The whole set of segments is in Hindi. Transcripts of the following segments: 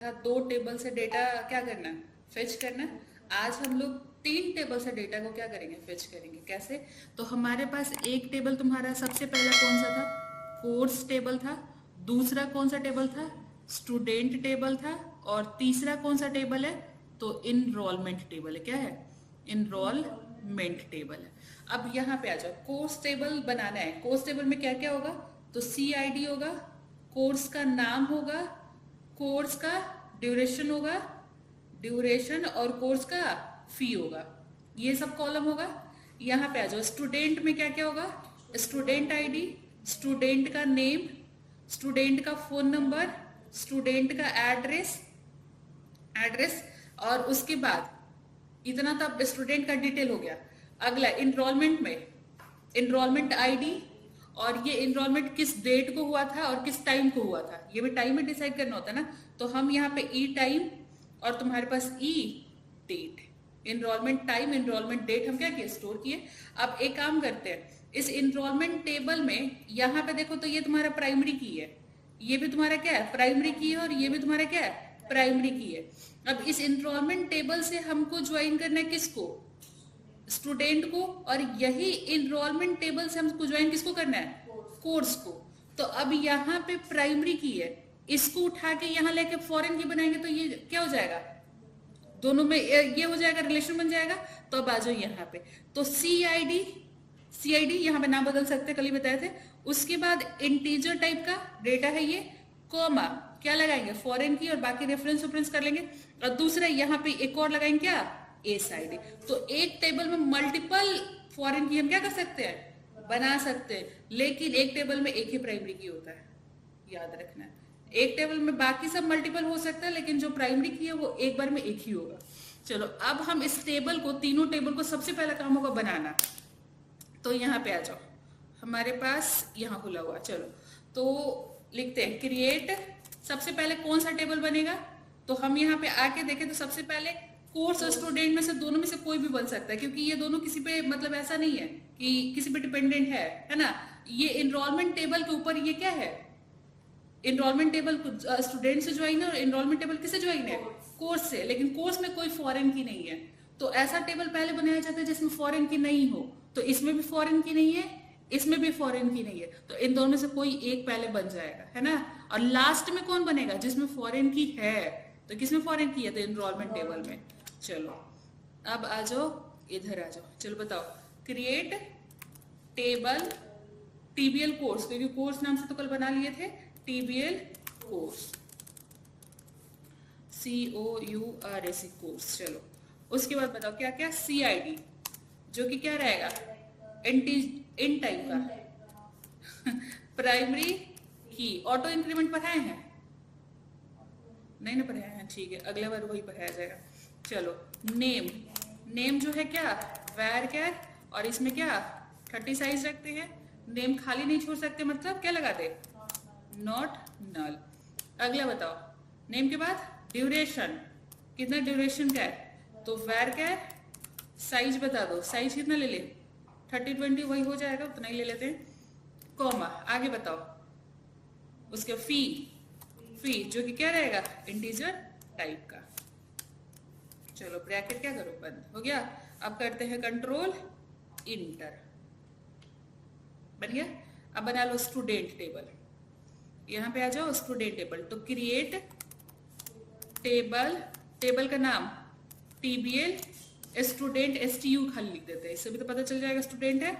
दो टेबल से डेटा क्या करना है, फेच करना है। आज हम लोग तीन टेबल से डेटा को क्या करेंगे, फेच करेंगे। कैसे? तो हमारे पास एक टेबल तुम्हारा सबसे पहला कौन सा था, कोर्स टेबल था। दूसरा कौन सा टेबल था, स्टूडेंट टेबल था। और तीसरा कौन सा टेबल है, तो इनरोलमेंट टेबल है। क्या है? इनरोलमेंट टेबल है। अब यहाँ पे आ जाओ, कोर्स टेबल बनाना है। कोर्स टेबल में क्या क्या होगा, तो CID होगा, कोर्स का नाम होगा, कोर्स का ड्यूरेशन होगा, ड्यूरेशन और कोर्स का फी होगा, ये सब कॉलम होगा। यहाँ पे आ जाओ, स्टूडेंट में क्या क्या होगा, स्टूडेंट ID, स्टूडेंट का नेम, स्टूडेंट का फोन नंबर, स्टूडेंट का एड्रेस एड्रेस और उसके बाद इतना तो अब स्टूडेंट का डिटेल हो गया। अगला इनरोलमेंट में इनरोलमेंट ID, और ये इनरोलमेंट किस डेट को हुआ था और किस टाइम को हुआ था, ये भी टाइम में डिसाइड करना होता है ना। तो हम यहाँ पे ई टाइम और तुम्हारे पास e date, enrollment time enrollment date हम क्या किए, स्टोर किए। अब एक काम करते हैं, इस इनरोलमेंट टेबल में यहाँ पे देखो तो ये तुम्हारा प्राइमरी की है, ये भी तुम्हारा क्या है, प्राइमरी की है, और ये भी तुम्हारा क्या है, प्राइमरी की है। अब इस इनरोलमेंट टेबल से हमको ज्वाइन करना है किसको, स्टूडेंट को, और यही इनरोलमेंट टेबल से हमको ज्वाइन किसको करना है, कोर्स को। तो अब यहाँ पे प्राइमरी की है, इसको उठा के यहाँ लेके फॉरेन की बनाएंगे तो ये क्या हो जाएगा, दोनों में ये हो जाएगा, रिलेशन बन जाएगा। तो अब आ जाओ यहाँ पे, तो CID यहाँ पे नाम बदल सकते, कल ही बताए थे। उसके बाद इंटीजर टाइप का डेटा है ये, कॉमा क्या लगाएंगे, फॉरेन की, और बाकी रेफरेंस कर लेंगे। और दूसरा यहाँ पे एक और लगाएंगे क्या, ASID। तो एक टेबल में मल्टीपल फॉरेन की हम क्या कर सकते हैं, बना सकते हैं, लेकिन एक टेबल में एक ही प्राइमरी की होता है, याद रखना है। एक टेबल में बाकी सब मल्टीपल हो सकता है, लेकिन जो प्राइमरी की है वो एक बार में एक ही होगा। चलो अब हम इस टेबल को, तीनों टेबल को सबसे पहला काम होगा बनाना। तो यहाँ पे आ जाओ, हमारे पास यहाँ खुला हुआ, चलो तो लिखते हैं क्रिएट। सबसे पहले कौन सा टेबल बनेगा, तो हम यहाँ पे आके देखें तो सबसे पहले कोर्स और स्टूडेंट में से दोनों में से कोई भी बन सकता है, क्योंकि ये दोनों किसी पे मतलब ऐसा नहीं है कि किसी पे डिपेंडेंट है ना। ये इनरोलमेंट टेबल के ऊपर ये क्या है, इनरोलमेंट टेबल स्टूडेंट से ज्वाइन है, और इनरोलमेंट टेबल किससे ज्वाइन है, कोर्स से। लेकिन कोर्स में कोई फॉरेन की नहीं है, तो ऐसा टेबल पहले बनाया जाता है जिसमें फॉरेन की नहीं हो। तो इसमें भी फॉरेन की नहीं है, इसमें भी फॉरेन की नहीं है, तो इन दोनों में से कोई एक पहले बन जाएगा, है ना। और लास्ट में कौन बनेगा, जिसमें फॉरेन की है। तो किसमें फॉरेन की है, तो इनरोलमेंट टेबल में। चलो अब आ जाओ, इधर आ जाओ, चलो बताओ, क्रिएट टेबल TBL कोर्स, क्योंकि कोर्स नाम से तो कल बना लिए थे, TBL कोर्स, COURS कोर्स। चलो उसके बाद बताओ क्या क्या, CID जो कि क्या रहेगा, इन टाइप का प्राइमरी की। ऑटो इंक्रीमेंट पढ़ाए हैं, नहीं ना पढ़ाया है, ठीक है, अगले बार वही पढ़ाया जाएगा। चलो नेम जो है क्या, वैर कैर, और इसमें क्या 30 साइज रखते हैं। नेम खाली नहीं छोड़ सकते, मतलब क्या लगा दे, नॉट नल। अगला बताओ, नेम के बाद ड्यूरेशन, कितना ड्यूरेशन का है, तो वैर कैर साइज बता दो, साइज कितना ले ले, 30-20 वही हो जाएगा, उतना ही ले लेते हैं। कॉमा आगे बताओ, उसके फी जो कि क्या रहेगा, इंटीजर टाइप का। चलो ब्रैकेट क्या करो, बंद हो गया। अब करते हैं कंट्रोल इंटर, बन गया। अब बना लो स्टूडेंट टेबल, यहाँ पे आ जाओ स्टूडेंट टेबल। तो क्रिएट टेबल का नाम TBL स्टूडेंट, STU खाली लिख देते हैं, इससे भी तो पता चल जाएगा स्टूडेंट है।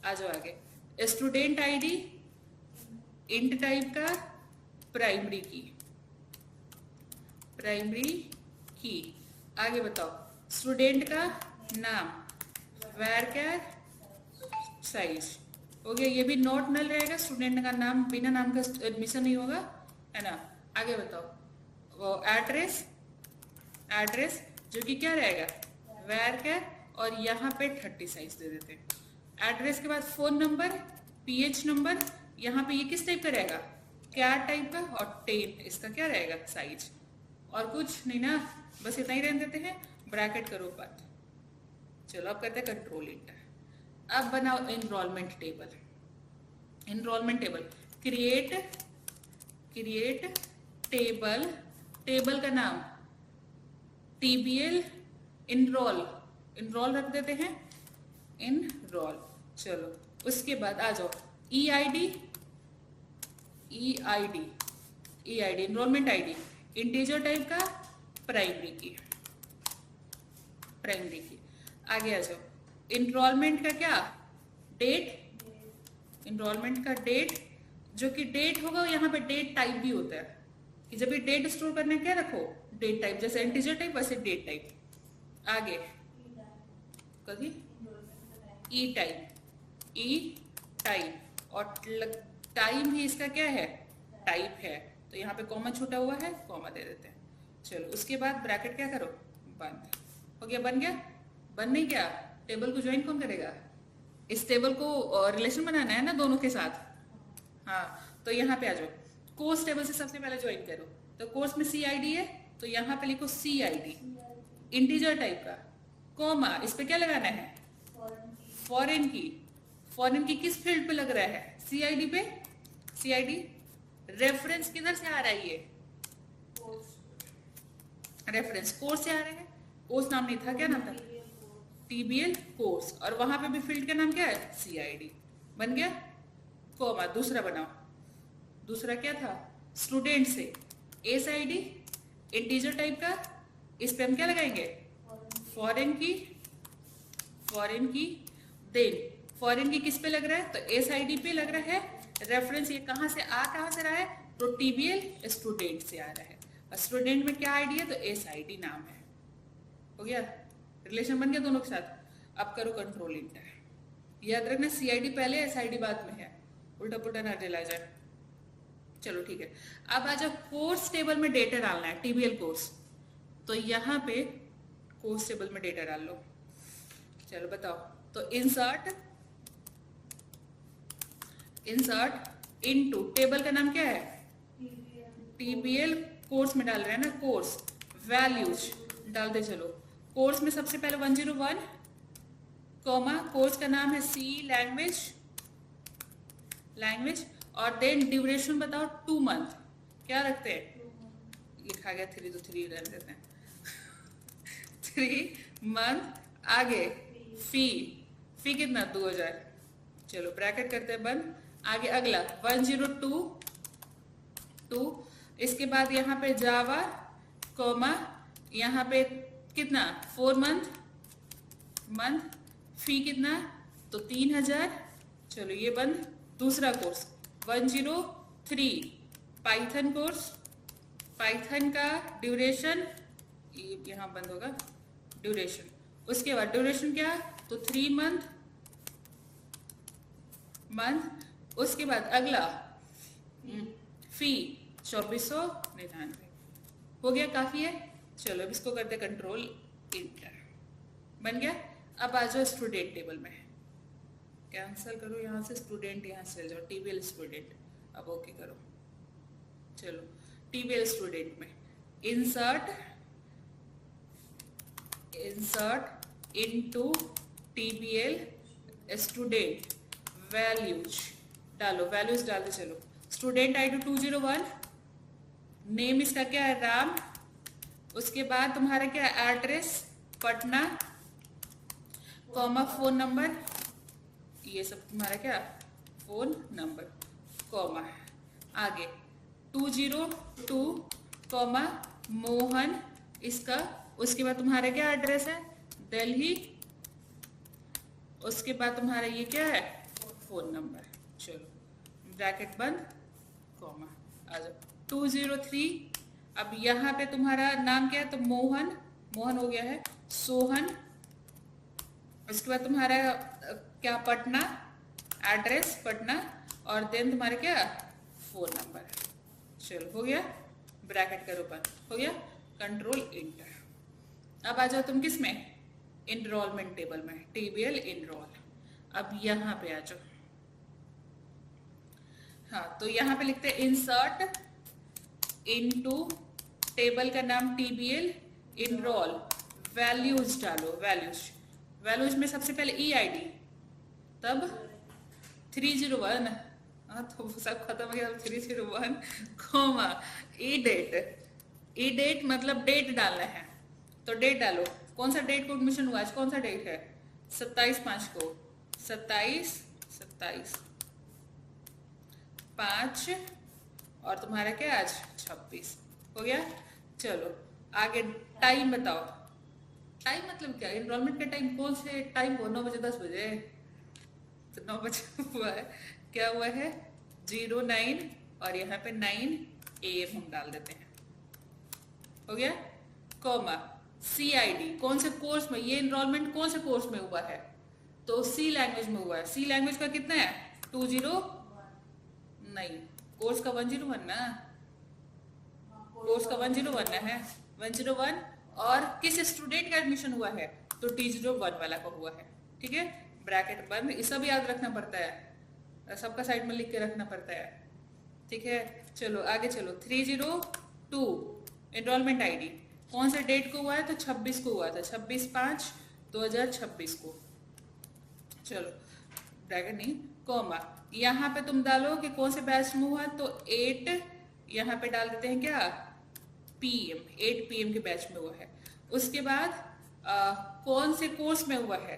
आ जाओ आगे, स्टूडेंट ID इंट टाइप का, प्राइमरी की। आगे बताओ, स्टूडेंट का नाम वैर कैर साइज, हो गया। ये भी नॉट नल रहेगा, स्टूडेंट का नाम बिना नाम का एडमिशन नहीं होगा, है ना। आगे बताओ, वो एड्रेस जो कि क्या रहेगा, वैर कैर, और यहाँ पे 30 साइज दे देते हैं। एड्रेस के बाद फोन नंबर, PH नंबर, यहाँ पे ये किस टाइप का रहेगा, क्या टाइप का, और 10 इसका क्या रहेगा साइज। और कुछ नहीं ना, बस इतना ही रहने देते हैं, ब्रैकेट करो बंद। चलो अब करते हैं कंट्रोल इंटर। अब बनाओ enrolment table, create table table का नाम टीबीएल इनरोल, इनरोल रख देते हैं, इनरोल। चलो उसके बाद आ जाओ EID, EID, EID enrolment ID, integer type का, प्राइमरी की, प्राइमरी की। आगे आ जाओ इनरोलमेंट का क्या, डेट, इनरोलमेंट का डेट, जो कि डेट होगा यहाँ पे डेट टाइप भी होता है कि जब ये डेट स्टोर करने क्या रखो, डेट टाइप, जैसे इंटीजर टाइप वैसे डेट टाइप। आगे कभी ई टाइप, ई टाइप, और टाइम भी इसका क्या है, टाइप है, तो यहाँ पे कॉमा छूटा हुआ है, कॉमा दे देते हैं। चलो उसके बाद ब्रैकेट क्या करो, बंद। हो गया, बन गया, बन नहीं गया, टेबल को ज्वाइन कौन करेगा, इस टेबल को रिलेशन बनाना है ना दोनों के साथ। हाँ तो यहाँ पे आ जाओ, कोर्स टेबल से सबसे पहले ज्वाइन करो, तो कोर्स में सी आई डी है, तो यहाँ पे लिखो सी आई डी, इंटीजर टाइप का, कॉमा, इस पे क्या लगाना है, फॉरेन की, फॉरेन की किस फील्ड पे लग रहा है, सी आई डी पे, सी आई डी। रेफरेंस किधर से आ रहा है, ये रेफरेंस कोर्स से आ रहा है, कोर्स नाम नहीं था, क्या नाम था, टीबीएल कोर्स, और वहां पे भी फील्ड का नाम क्या है, सीआईडी। बन गया, कॉमा, दूसरा बनाओ, दूसरा क्या था, स्टूडेंट से S I D, integer type का, इस पे हम क्या लगाएंगे, फॉरेन की, फॉरेन की, देन फॉरेन की किस पे लग रहा है, तो एस आई डी पे लग रहा है, रेफरेंस ये कहां से कहां से रहा है, तो टीबीएल स्टूडेंट से आ रहा है, और स्टूडेंट में क्या आईडी है, तो एस आई डी नाम है। हो गया, रिलेशन बन गया दोनों के साथ। अब करो कंट्रोल इंटर, याद रखना सीआईडी पहले एसआईडी बाद में है, उल्टा पुल्टा ना चला जाए। चलो ठीक है, अब आ जाओ कोर्स टेबल में डेटा डालना है, टीबीएल कोर्स, तो यहाँ पे कोर्स टेबल में डेटा डाल लो। चलो बताओ, तो इंसर्ट, इंसर्ट इनटू, टेबल का नाम क्या है, टीबीएल कोर्स में डाल रहे हैं ना, कोर्स वैल्यूज डालते चलो। कोर्स में सबसे पहले 101 कॉमा, कोर्स का नाम है सी लैंग्वेज, लैंग्वेज, और देन ड्यूरेशन बताओ 2 मंथ, क्या रखते हैं, लिखा गया 3 तो 3 रन देते हैं 3 मंथ। आगे फी, फी कितना 2000, चलो ब्रैकेट करते हैं बंद। आगे अगला 1022, इसके बाद यहाँ पे जावा कॉमा, यहाँ पे कितना 4 मंथ, मंथ, फी कितना तो 3000, चलो ये बंद। दूसरा कोर्स 103 पाइथन कोर्स, पाइथन का ड्यूरेशन, यहाँ बंद होगा ड्यूरेशन, उसके बाद ड्यूरेशन क्या तो 3 मंथ, मंथ। उसके बाद अगला फी 2499, हो गया, काफी है। चलो अब इसको करते कंट्रोल इंटर, बन गया। अब आ जाओ स्टूडेंट टेबल में, कैंसिल करो यहाँ से स्टूडेंट, यहाँ से जाओ टीबीएल स्टूडेंट, अब ओके करो। चलो टीबीएल स्टूडेंट में insert, insert into TBL student, values डालो, वैल्यूज डालते चलो। स्टूडेंट आईडी 201, नेम इसका क्या है राम, उसके बाद तुम्हारा क्या address Patna, comma phone number, ये सब तुम्हारा क्या फोन नंबर, कॉमा। आगे 202 कॉमा मोहन इसका, उसके बाद तुम्हारा क्या एड्रेस है दिल्ली, उसके बाद तुम्हारा ये क्या है फोन नंबर। चलो ब्रैकेट बंद, कॉमा, आ जाओ 203। अब यहाँ पे तुम्हारा नाम क्या है तो मोहन, मोहन हो गया है, सोहन, उसके बाद तुम्हारा क्या पटना, एड्रेस पटना, और देन तुम्हारा क्या फोन नंबर। चलो हो गया, ब्रैकेट करो बंद, हो गया, कंट्रोल इंटर। अब आ जाओ तुम किस में, इनरोलमेंट टेबल में, टीबीएल इनरोल। अब यहाँ पे आ जाओ, हाँ तो यहाँ पे लिखते हैं इंसर्ट इनटू, टेबल का नाम टीबीएल इनरोल, वैल्यूज डालो, वैल्यूज, वैल्यूज में सबसे पहले ई आई डी, तब 301, हाँ तो सब खत्म हो गया, 301 कॉमा ई डेट, ई डेट मतलब डेट डालना है, तो डेट डालो। कौन सा डेट को एडमिशन हुआ, आज कौन सा डेट है, 27/5 को, 27/5 और तुम्हारा क्या आज 26 हो गया। चलो आगे टाइम बताओ। टाइम मतलब क्या, एनरोलमेंट का टाइम कौन से टाइम को, 9 बजे 10 बजे, तो 9 बजे हुआ है, क्या हुआ है 09 और यहाँ पे 9 AM हम डाल देते हैं, हो गया। कॉमा CID, कौन से कोर्स में, ये एनरोलमेंट कौन से कोर्स में हुआ है, तो C लैंग्वेज में हुआ है। C लैंग्वेज का कितना है 20, नहीं कोर्स का 101 ना, कोर्स का 101 है, 101। और किस स्टूडेंट का एडमिशन हुआ है, तो T01 वाला का हुआ है, ठीक है। ब्रैकेट बंद, ये सब याद रखना पड़ता है, सबका साइड में लिख के रखना पड़ता है, ठीक है। चलो आगे चलो, 302 एनरोलमेंट आईडी कौन से डेट को हुआ है, तो 26 को हुआ था, 26/5/2026 को। चलो ब्रैकेट नहीं, कॉमा, यहाँ पे तुम डालो कि कौन से बैच में हुआ, तो 8 यहाँ पे डाल देते हैं क्या PM, 8 PM के बैच में हुआ है। उसके बाद कौन से कोर्स में हुआ है,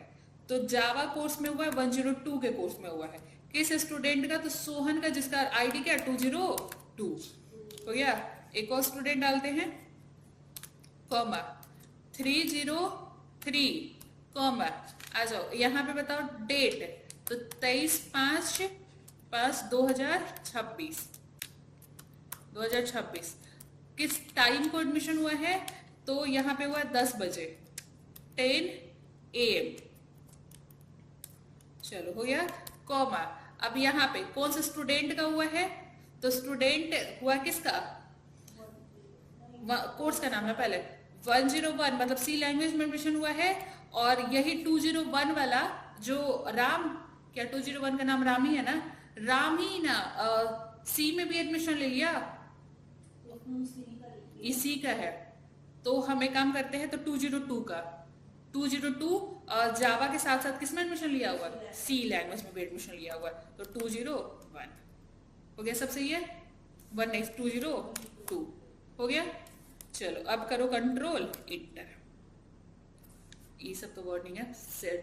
तो जावा कोर्स में हुआ है, 102 के कोर्स में हुआ है। किस स्टूडेंट का, तो सोहन का, जिसका आईडी क्या 202 हो गया। एक और स्टूडेंट डालते हैं, कॉमा 303 कॉमा, आ जाओ यहाँ पे बताओ डेट, तो 23/5/2026 किस टाइम को एडमिशन हुआ है, तो यहाँ पे हुआ 10 बजे 10 AM। चलो हो गया, कॉमा। अब यहाँ पे कौन से स्टूडेंट का हुआ है, तो स्टूडेंट हुआ किसका, कोर्स का नाम है पहले 101 मतलब C लैंग्वेज में एडमिशन हुआ है। और यही 201 वाला जो राम, क्या 201 का नाम राम ही है ना, राम ही ना, C में भी एडमिशन ले लिया, इसी का है। तो हम एक काम करते हैं, तो 202 का 202 जावा के साथ साथ किसमें एडमिशन लिया हुआ, C लैंग्वेज में भी एडमिशन लिया हुआ, तो 201 हो गया, सब सही है, 1 नेक्स्ट 202 हो गया। चलो अब करो कंट्रोल इंटर, ये सब तो वर्डिंग है,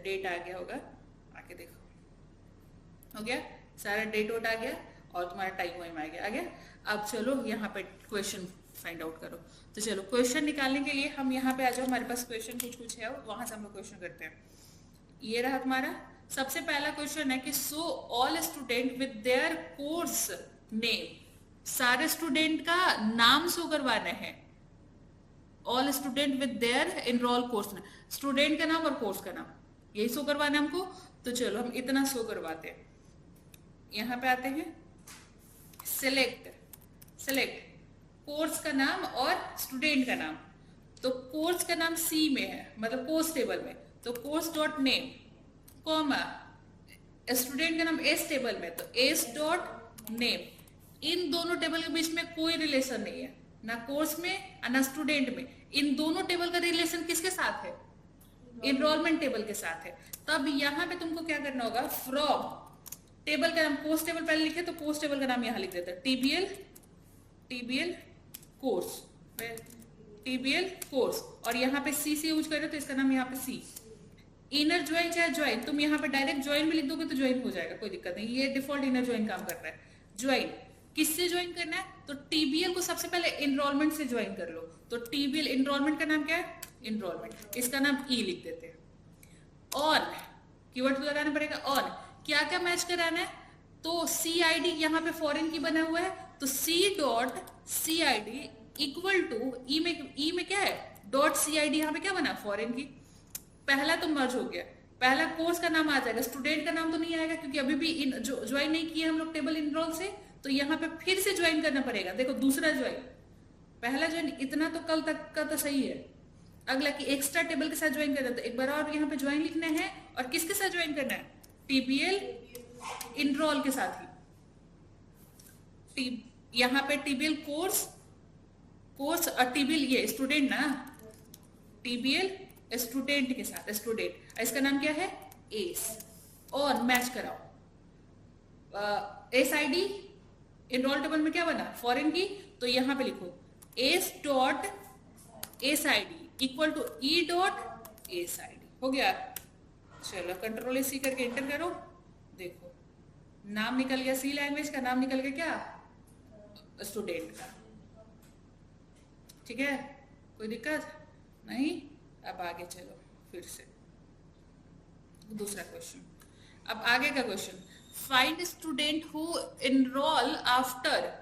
डेट आ गया होगा, आके देखो, हो गया सारा डेट वोट आ गया और तुम्हारा टाइम वाइम आ गया। अब चलो यहाँ पे क्वेश्चन फाइंड आउट करो। तो चलो क्वेश्चन निकालने के लिए हम यहाँ पे आ जाओ, हमारे पास क्वेश्चन कुछ है, वहां से हम लोग क्वेश्चन करते हैं। ये रहा तुम्हारा सबसे पहला क्वेश्चन है कि so all student with their course name, सारे स्टूडेंट का नाम शो करवाना है, all student with their enrol course, student का नाम और कोर्स का नाम यही शो करवाना है हमको। तो चलो हम इतना शो करवाते हैं, यहाँ पे आते हैं, सिलेक्ट कोर्स का नाम और स्टूडेंट का नाम। तो कोर्स का नाम C में है, मतलब कोर्स टेबल में, तो course dot name comma, student का नाम S टेबल में, तो S डॉट नेम। इन दोनों टेबल के बीच में कोई रिलेशन नहीं है, ना कोर्स में ना स्टूडेंट में। इन दोनों टेबल का रिलेशन किसके साथ है, एनरोलमेंट टेबल के साथ है। तब यहाँ पे तुमको क्या करना होगा, फ्रॉम टेबल का नाम, कोर्स टेबल पहले लिखे तो कोर्स टेबल का नाम यहाँ लिख देते हैं, TBL कोर्स, TBL कोर्स, और यहाँ पे C से यूज करें तो इसका नाम यहाँ पे C। इनर ज्वाइन चाहे ज्वाइन, तुम यहाँ पे डायरेक्ट ज्वाइन में लिख दोगे तो ज्वाइन हो जाएगा, कोई दिक्कत नहीं, ये डिफॉल्ट इनर ज्वाइन काम कर रहा है। ज्वाइन किससे ज्वाइन करना है, तो TBL को सबसे पहले एनरोलमेंट से ज्वाइन कर लो। तो TBL एनरोलमेंट का नाम क्या है, एनरोलमेंट, इसका नाम E लिख देते हैं। ऑन कीवर्ड तो लगाना पड़ेगा, ऑन क्या क्या मैच कराना है, तो CID यहाँ पे फॉरेन की बना हुआ है, तो C.CID इक्वल टू ई में क्या है डॉट CID, यहाँ पे क्या बना फॉरेन की। पहला तो मर्ज हो गया, पहला कोर्स का नाम आ जाएगा, स्टूडेंट का नाम तो नहीं आएगा क्योंकि अभी भी ज्वाइन नहीं किया हम लोग टेबल इनरोल से, तो यहाँ पे फिर से ज्वाइन करना पड़ेगा। देखो दूसरा ज्वाइन, पहला ज्वाइन इतना तो कल तक का तो सही है, अगला कि एक्स्ट्रा टेबल के साथ ज्वाइन करना है, तो एक बार और यहाँ पे ज्वाइन लिखना है, और किसके साथ ज्वाइन करना है, TBL इनरोल के साथ ही। यहाँ पे TBL कोर्स और TBL ये स्टूडेंट ना, TBL स्टूडेंट के साथ, स्टूडेंट इसका नाम क्या है एस, और मैच कराओ। SID इनरोल टेबल में क्या बना फॉरेन की, तो यहाँ पे लिखो S dot S I D equal to E dot S I D. हो गया। चलो कंट्रोल सी करके एंटर करो। देखो नाम निकल गया, सी लैंग्वेज का नाम निकल गया क्या, स्टूडेंट का। ठीक है, कोई दिक्कत नहीं। अब आगे चलो फिर से दूसरा क्वेश्चन। अब आगे का question, find student who enrol after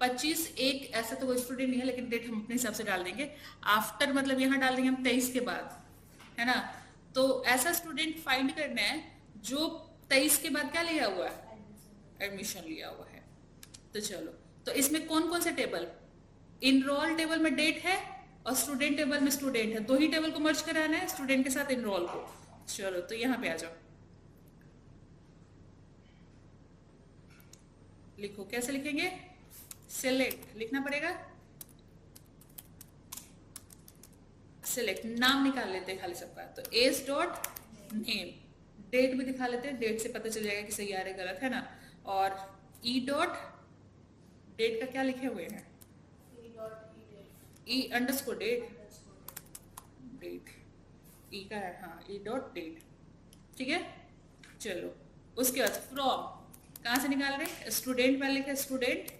25, एक ऐसा तो कोई स्टूडेंट नहीं है लेकिन डेट हम अपने हिसाब से डाल देंगे। आफ्टर मतलब यहाँ डाल देंगे हम 23 के बाद, है ना। तो ऐसा स्टूडेंट फाइंड करना है जो 23 के बाद क्या लिया हुआ है, एडमिशन लिया हुआ है। तो चलो, तो इसमें कौन कौन से टेबल, इनरोल टेबल में डेट है और स्टूडेंट टेबल में स्टूडेंट है, दो ही टेबल को मर्ज कराना है, स्टूडेंट के साथ इनरोल को। चलो तो यहाँ पे आ जाओ, लिखो। कैसे लिखेंगे, सिलेक्ट लिखना पड़ेगा, सिलेक्ट नाम निकाल लेते हैं खाली सबका। तो एस डॉट नेम, डेट भी दिखा लेते हैं, डेट से पता चल जाएगा कि सही आ रहा है गलत, है ना। और ई डॉट डेट का क्या लिखे हुए हैं, ई अंडरस्कोर डेट, डेट ई का है, हाँ ई डॉट डेट। ठीक है, चलो उसके बाद फ्रॉम कहाँ से निकाल रहे हैं, स्टूडेंट पहले लिखा, स्टूडेंट,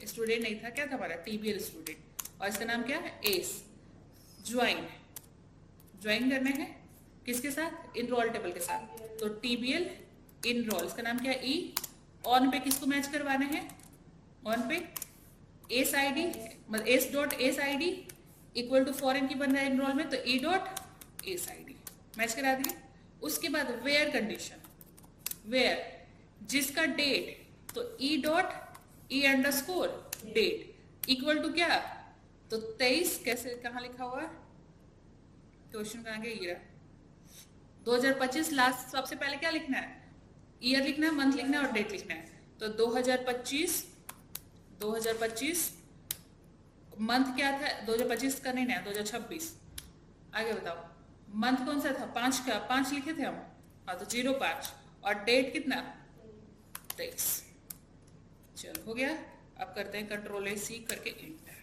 स्टूडेंट नहीं था, क्या था हमारा, टीबीएल स्टूडेंट, और इसका नाम क्या है, एस। ज्वाइन, ज्वाइन करने हैं किसके साथ, इनरोल टेबल के साथ, तो टीबीएल इनरोल, इसका नाम क्या है, ई। ऑन पे किसको मैच करवाने हैं, ऑन पे एस आई डी, मतलब S dot S I D equal to foreign key बन रहा है इनरोल में, तो E dot S I D match करा दिए। उसके बाद वेयर कंडीशन, वेयर जिसका डेट, तो E dot E underscore date equal to क्या, तो 23, कैसे कहाँ लिखा हुआ है क्वेश्चन का आगे, ये 2025 लास्ट, सबसे पहले क्या लिखना है, ईयर लिखना है, मंथ लिखना है और डेट लिखना है। तो 2025 मंथ क्या था, 2025 का नहीं ना, 2026। आगे बताओ मंथ कौन सा था, 5 का, 5 लिखे थे हम, हाँ तो 05, और डेट कितना, 23। चलो हो गया। अब करते हैं कंट्रोल ए सी करके एंटर।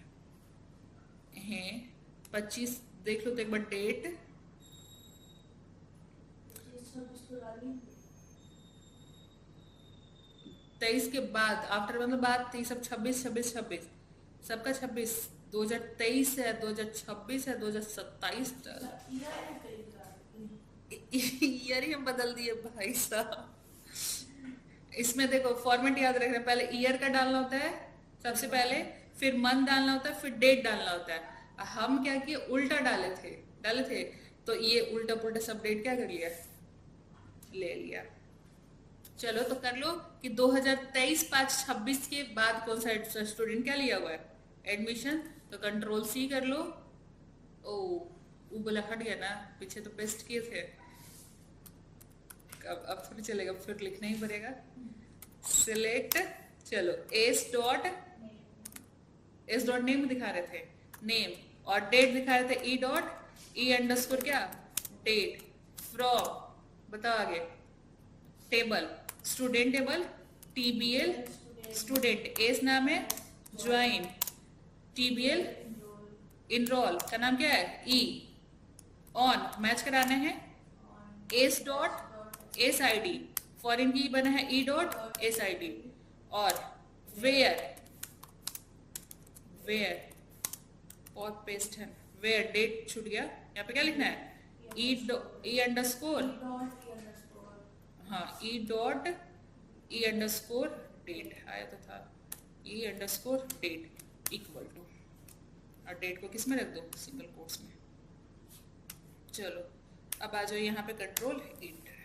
25 देख लो तो एक बार डेट, 23 के बाद, आफ्टर मतलब बाद, सब 26 सबका 26, 2023 है, 2026 है, 2027 ईयर ही हम बदल दिए भाई साहब। इसमें देखो फॉर्मेट याद रखना, पहले ईयर का डालना होता है सबसे पहले, फिर मंथ डालना होता है, फिर डेट डालना होता है। हम क्या किए, उल्टा डाले थे, तो ये उल्टा पुल्टा सब डेट क्या कर लिया, ले लिया। चलो तो कर लो कि 2023-5-26 के बाद कौन सा स्टूडेंट क्या लिया हुआ है, एडमिशन। तो कंट्रोल सी कर लो। ओ बोला हट गया ना, पीछे तो पेस्ट किए थे, अब थोड़ी चलेगा, फिर लिखना ही पड़ेगा। सिलेक्ट, चलो एस डॉट नेम दिखा रहे थे, नेम, और डेट दिखा रहे थे, ई डॉट ई अंडरस्कोर क्या, डेट। फ्रॉम बताओ आगे, table, student table, TBL student, s नाम है, ज्वाइन, टीबीएल इनरोल का नाम क्या है, ई। ऑन मैच कराने हैं, S dot S I D, foreign की बना है, ई डॉट एस आई डी। और वेयर और पेस्ट है, वेयर डेट छूट गया, यहाँ पे क्या लिखना है, ई अंडरस्कोर, हाँ ई डॉट ई अंडरस्कोर डेट आया तो था, E underscore date equal to, और डेट को किस में रख दो, सिंगल कोट्स में। चलो अब आ जाओ यहाँ पे कंट्रोल इंटर।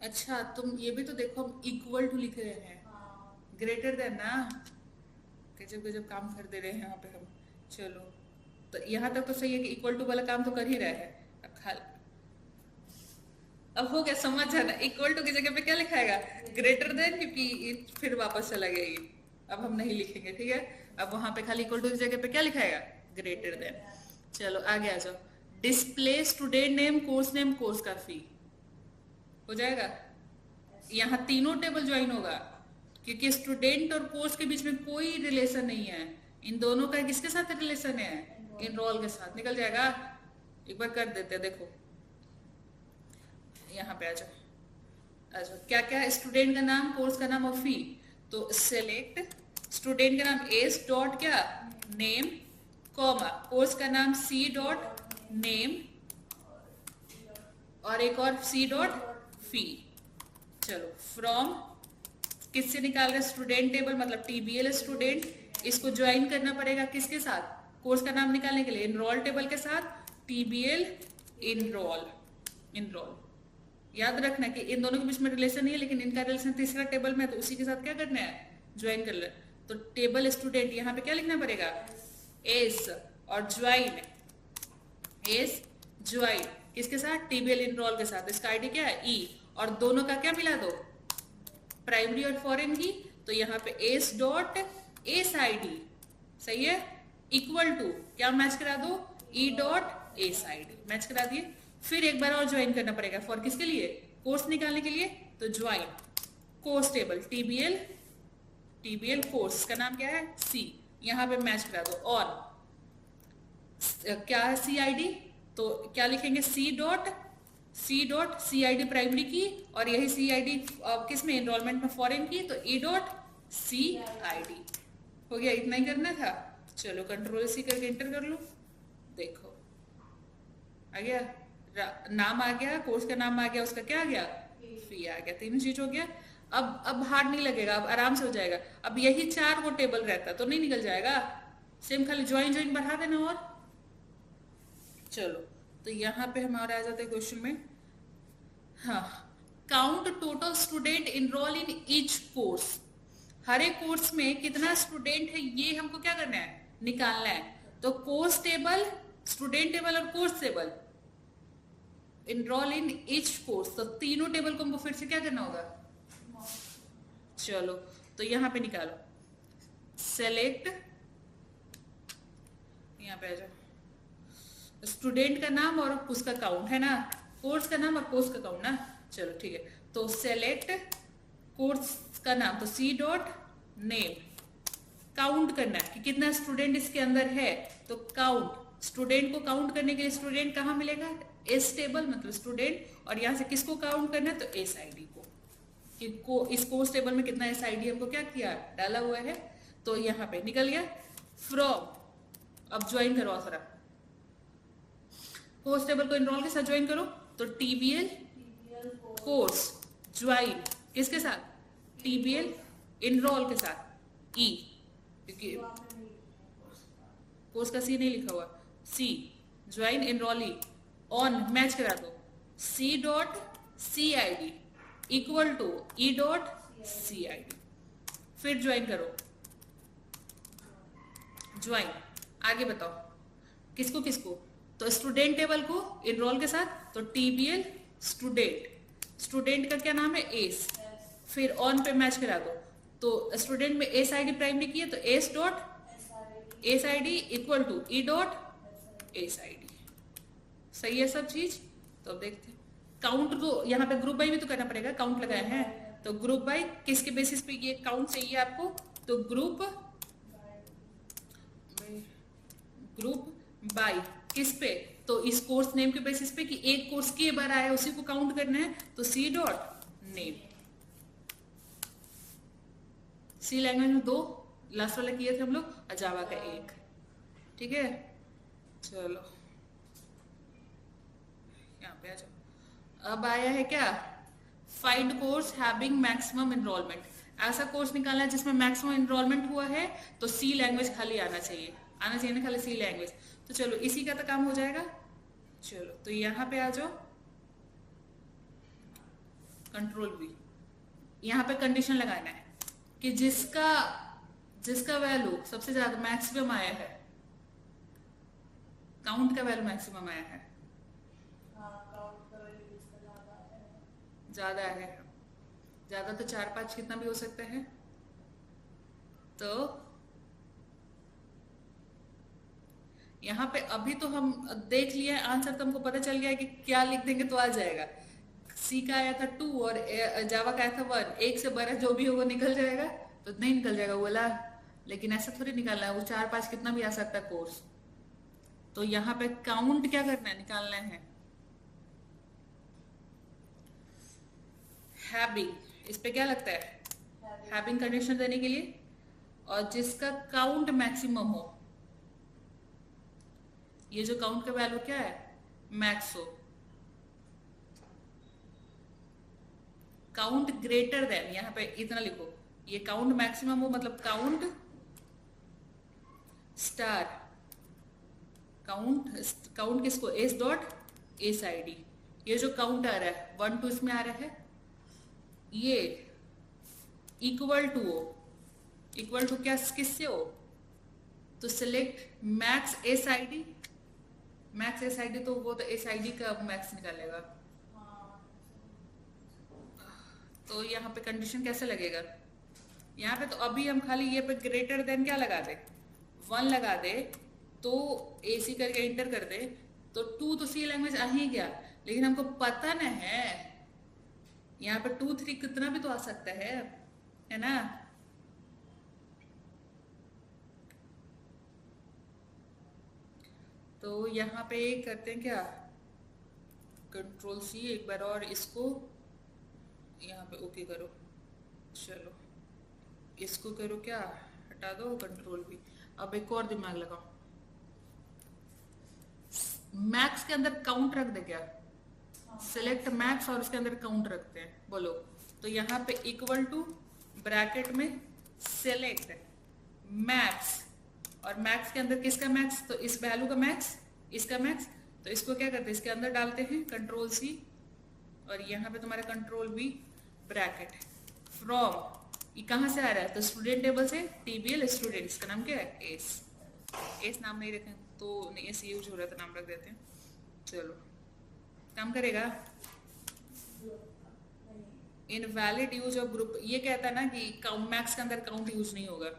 अच्छा तुम ये भी तो देखो, हम इक्वल टू लिख रहे हैं, ग्रेटर देन ना, गजब काम कर दे रहे हैं यहाँ पे हम। चलो तो यहाँ तक तो सही है कि इक्वल टू वाला काम तो कर ही रहा है। अब हो गया, समझ जाना, इक्वल टू की जगह पे क्या लिखाएगा, ग्रेटर देन, क्योंकि फिर वापस चला गया ये, अब हम नहीं लिखेंगे, ठीक है। अब वहां पे खाली इक्वल टू की जगह पे क्या लिखाएगा, ग्रेटर देन। चलो आगे आ जाओ, डिस्प्ले स्टूडेंट नेम, कोर्स का फी हो जाएगा। यहाँ तीनों टेबल ज्वाइन होगा, क्योंकि स्टूडेंट और कोर्स के बीच में कोई रिलेशन नहीं है। इन दोनों का किसके साथ रिलेशन है? इनरोल के साथ। निकल जाएगा। एक बार कर देते हैं, देखो यहाँ पे आ जाओ। अच्छा, क्या क्या है? स्टूडेंट का नाम, कोर्स का नाम और फी। तो सेलेक्ट स्टूडेंट का नाम एस डॉट क्या नेम, कॉमा कोर्स का नाम सी डॉट नेम और एक और सी डॉट फी। चलो फ्रॉम किससे निकाल रहे? स्टूडेंट टेबल, मतलब टीबीएल स्टूडेंट। इसको ज्वाइन करना पड़ेगा किसके साथ? कोर्स का नाम निकालने के लिए इनरोल टेबल के साथ टीबीएल इनरोल। इनरोल याद रखना कि इन दोनों के बीच में रिलेशन नहीं है, लेकिन इनका रिलेशन तीसरा टेबल में है, तो उसी के साथ क्या करना है? ज्वाइन कर ले। तो टेबल स्टूडेंट यहाँ पे क्या लिखना पड़ेगा? एस और ज्वाइन, एस ज्वाइन किसके साथ? टीबीएल इनरोल के साथ। इसका आईडी क्या है? ई। और दोनों का क्या मिला दो? प्राइमरी और फॉरेन की। तो यहाँ पे एस डॉट एस आईडी, सही है, इक्वल टू क्या मैच करा दो? ई डॉट एस आईडी मैच करा दिए। फिर एक बार और ज्वाइन करना पड़ेगा फॉर किसके लिए? कोर्स निकालने के लिए। तो ज्वाइन कोर्स टेबल टीबीएल, टीबीएल कोर्स का नाम क्या है? सी। यहाँ पे मैच करा दो। और क्या है सी आईडी? तो क्या लिखेंगे? C dot C ID primary key, और यही सी आईडी किस में? एनरोलमेंट में फॉरेन की। तो ई डॉट सी आईडी हो गया। इतना ही करना था। चलो कंट्रोल सी करके एंटर कर लो। देखो आ गया, नाम आ गया, कोर्स का नाम आ गया, उसका क्या आ गया? फी आ गया। तीनों चीज हो गया। अब हार्ड नहीं लगेगा, अब आराम से हो जाएगा। अब यही 4 को टेबल रहता तो नहीं निकल जाएगा। सेम खाली ज्वाइन बढ़ा देना। और चलो तो यहाँ पे हमारे आ जाते हैं क्वेश्चन में। हाँ, count total student enroll in each course. हर एक कोर्स में कितना स्टूडेंट है ये हमको क्या करना है? निकालना है। तो कोर्स टेबल, स्टूडेंट टेबल और course table, enrol in each course, तो तीनों टेबल को हमको फिर से क्या करना होगा? चलो तो यहाँ पे निकालो। सेलेक्ट, यहाँ पे आ जाओ। स्टूडेंट का नाम और उसका काउंट है ना, कोर्स का नाम और कोर्स का काउंट ना। चलो ठीक है। तो सेलेक्ट कोर्स का नाम, तो सी डॉट नेम, काउंट करना है कि कितना स्टूडेंट इसके अंदर है। तो काउंट, स्टूडेंट को काउंट करने के लिए स्टूडेंट कहाँ मिलेगा? एस टेबल, मतलब स्टूडेंट। और यहाँ से किसको काउंट करना है? तो एस आईडी को, कि इस कोर्स टेबल में कितना एस आईडी हमको क्या किया? डाला हुआ है। तो यहाँ पे निकल गया। फ्रॉम, अब ज्वाइन करो आसरा, कोर्स टेबल को इनरोल के साथ ज्वाइन करो। तो टीबीएल कोर्स ज्वाइन किसके साथ? टीबीएल इनरोल के साथ। ई, क्योंकि कोर्स का सी नहीं लिखा हुआ। C join enroll e. On match करा दो। C dot C ID equal to E dot C ID. फिर ज्वाइन करो। ज्वाइन आगे बताओ किसको किसको? तो स्टूडेंट टेबल को इनरोल के साथ। तो टीबीएल स्टूडेंट, स्टूडेंट का क्या नाम है? एस। फिर ऑन पे मैच करा दो। तो स्टूडेंट में एस आईडी प्राइमरी की है, तो S dot S ID equal to E dot S ID. सही है सब चीज। तो अब देखते हैं काउंट को। यहाँ पे ग्रुप बाई भी तो करना पड़ेगा, काउंट लगाया है। तो ग्रुप बाई किसके बेसिस पे ये काउंट चाहिए आपको? तो ग्रुप बाई किस पे? तो इस कोर्स नेम के बेसिस पे कि एक कोर्स के बार आया उसी को काउंट करना है। तो सी डॉट नेम। सी लैंग्वेज में 2 लास्ट वाला किए थे हम लोग, और जावा का 1। ठीक है। चलो यहाँ पे आ जाओ। अब आया है क्या? Find course having maximum enrolment. ऐसा कोर्स निकालना है जिसमें मैक्सिमम एनरोलमेंट हुआ है। तो सी लैंग्वेज खाली आना चाहिए ना, खाली सी लैंग्वेज। तो चलो इसी का तो काम हो जाएगा। चलो तो यहाँ पे आ जाओ। कंट्रोल वी, यहाँ पे कंडीशन लगाना है कि जिसका वैल्यू सबसे ज्यादा मैक्सिमम आया है, काउंट का वैल्यू मैक्सिमम आया है, ज्यादा है। ज्यादा तो 4-5 कितना भी हो सकता है। तो यहाँ पे अभी तो हम देख लिया आंसर, तो हमको पता चल गया है कि क्या लिख देंगे तो आ जाएगा। सी का आया था 2 और जावा का आया था 1, एक से बड़ा जो भी होगा निकल जाएगा, तो नहीं निकल जाएगा वो वाला। लेकिन ऐसा थोड़ी निकालना है, वो 4-5 कितना भी आ सकता है कोर्स। तो यहाँ पे काउंट क्या करना है, निकालना है हैविंग, इस पे क्या लगता है हैविंग कंडीशन देने के लिए, और जिसका काउंट मैक्सिमम हो, ये जो काउंट का वैल्यू क्या है मैक्स हो, काउंट ग्रेटर देन, यहाँ पे इतना लिखो, ये काउंट मैक्सिमम हो मतलब काउंट स्टार, काउंट किसको S dot S I D, ये जो काउंट आ रहा है 1 2 इसमें आ रहा है, ये इक्वल टू हो, इक्वल टू क्या किससे हो, तो select max S I D, max S I D, तो वो तो एस आई डी का मैक्स निकालेगा। तो यहाँ पे कंडीशन कैसे लगेगा, यहाँ पे तो अभी हम खाली ये पे ग्रेटर देन क्या लगा दे 1 लगा दे, तो एसी करके इंटर कर दे, तो 2 तो सी लैंग्वेज आ ही गया, लेकिन हमको पता न है यहाँ पे 2 3 कितना भी तो आ सकता है ना। तो यहाँ पे करते हैं क्या, कंट्रोल सी एक बार और इसको यहाँ पे ओके करो, चलो इसको करो क्या हटा दो, कंट्रोल भी। अब एक और दिमाग लगाओ, मैक्स के अंदर काउंट रख दे क्या, सिलेक्ट मैक्स और उसके अंदर काउंट रखते हैं, बोलो। तो यहाँ पे इक्वल टू ब्रैकेट में सिलेक्ट मैक्स, और मैक्स के अंदर किसका मैक्स, तो इस वैल्यू का मैक्स, इसका मैक्स, तो इसको क्या करते हैं इसके अंदर डालते हैं कंट्रोल सी, और यहाँ पे तुम्हारा कंट्रोल बी ब्रैकेट फ्रॉम, ये कहाँ से आ रहा है, तो स्टूडेंट टेबल से, टीबीएल स्टूडेंट, इसका नाम क्या है एस, एस नाम नहीं रखें तो नहीं, एस यूज हो रहा था नाम रख देते हैं, चलो काम करेगा। इनवैलिड यूज ऑफ ग्रुप, ये कहता है ना कि काउंट मैक्स के अंदर काउंट यूज नहीं होगा,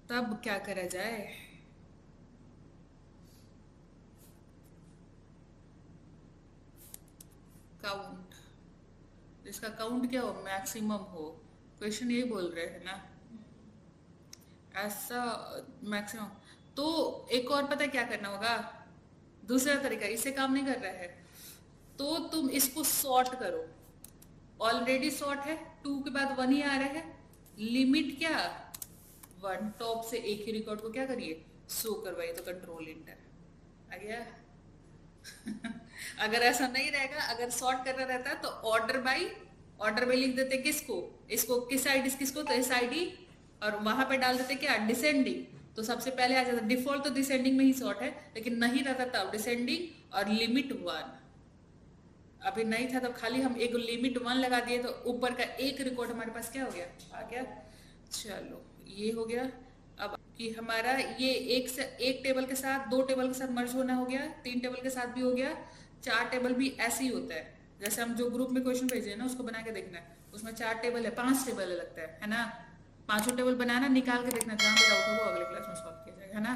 तब क्या करा जाए, काउंट, जिसका काउंट क्या हो मैक्सिमम हो, क्वेश्चन यही बोल रहे हैं ना, ऐसा मैक्सिमम। तो एक और पता है क्या करना होगा, दूसरा तरीका, इससे काम नहीं कर रहा है तो तुम इसको सॉर्ट करो, ऑलरेडी सॉर्ट है, 2 के बाद 1 ही आ रहा है, लिमिट क्या 1, टॉप से एक ही रिकॉर्ड को क्या करिए शो करवाइए, तो कंट्रोल इंटर आ गया। अगर ऐसा नहीं रहेगा, अगर सॉर्ट करना रहता तो ऑर्डर बाई लिख देते किसको, इसको किस आईडी किसको, तो एस आईडी, और वहां पे डाल देते क्या डिसेंडिंग, तो सबसे पहले आ जाता, डिफॉल्ट तो डिसेंडिंग में ही सॉर्ट है, लेकिन नहीं रहता तब डिसेंडिंग और लिमिट 1, अभी नहीं था तब खाली हम एक लिमिट 1 लगा दिए, तो ऊपर का एक रिकॉर्ड हमारे पास क्या हो गया आ गया। चलो ये हो गया, अब कि हमारा ये एक टेबल के साथ 2 टेबल के साथ मर्ज होना हो गया, 3 टेबल के साथ भी हो गया, 4 टेबल भी ऐसे ही होता है, जैसे हम जो ग्रुप में क्वेश्चन भेजे ना उसको बना के देखना है, उसमें 4 टेबल है 5 टेबल है लगता है ना, 5 टेबल बनाना, निकाल के देखना, जहाँ पे डाउट हो वो अगले क्लास में सॉल्व किया जाएगा, है ना।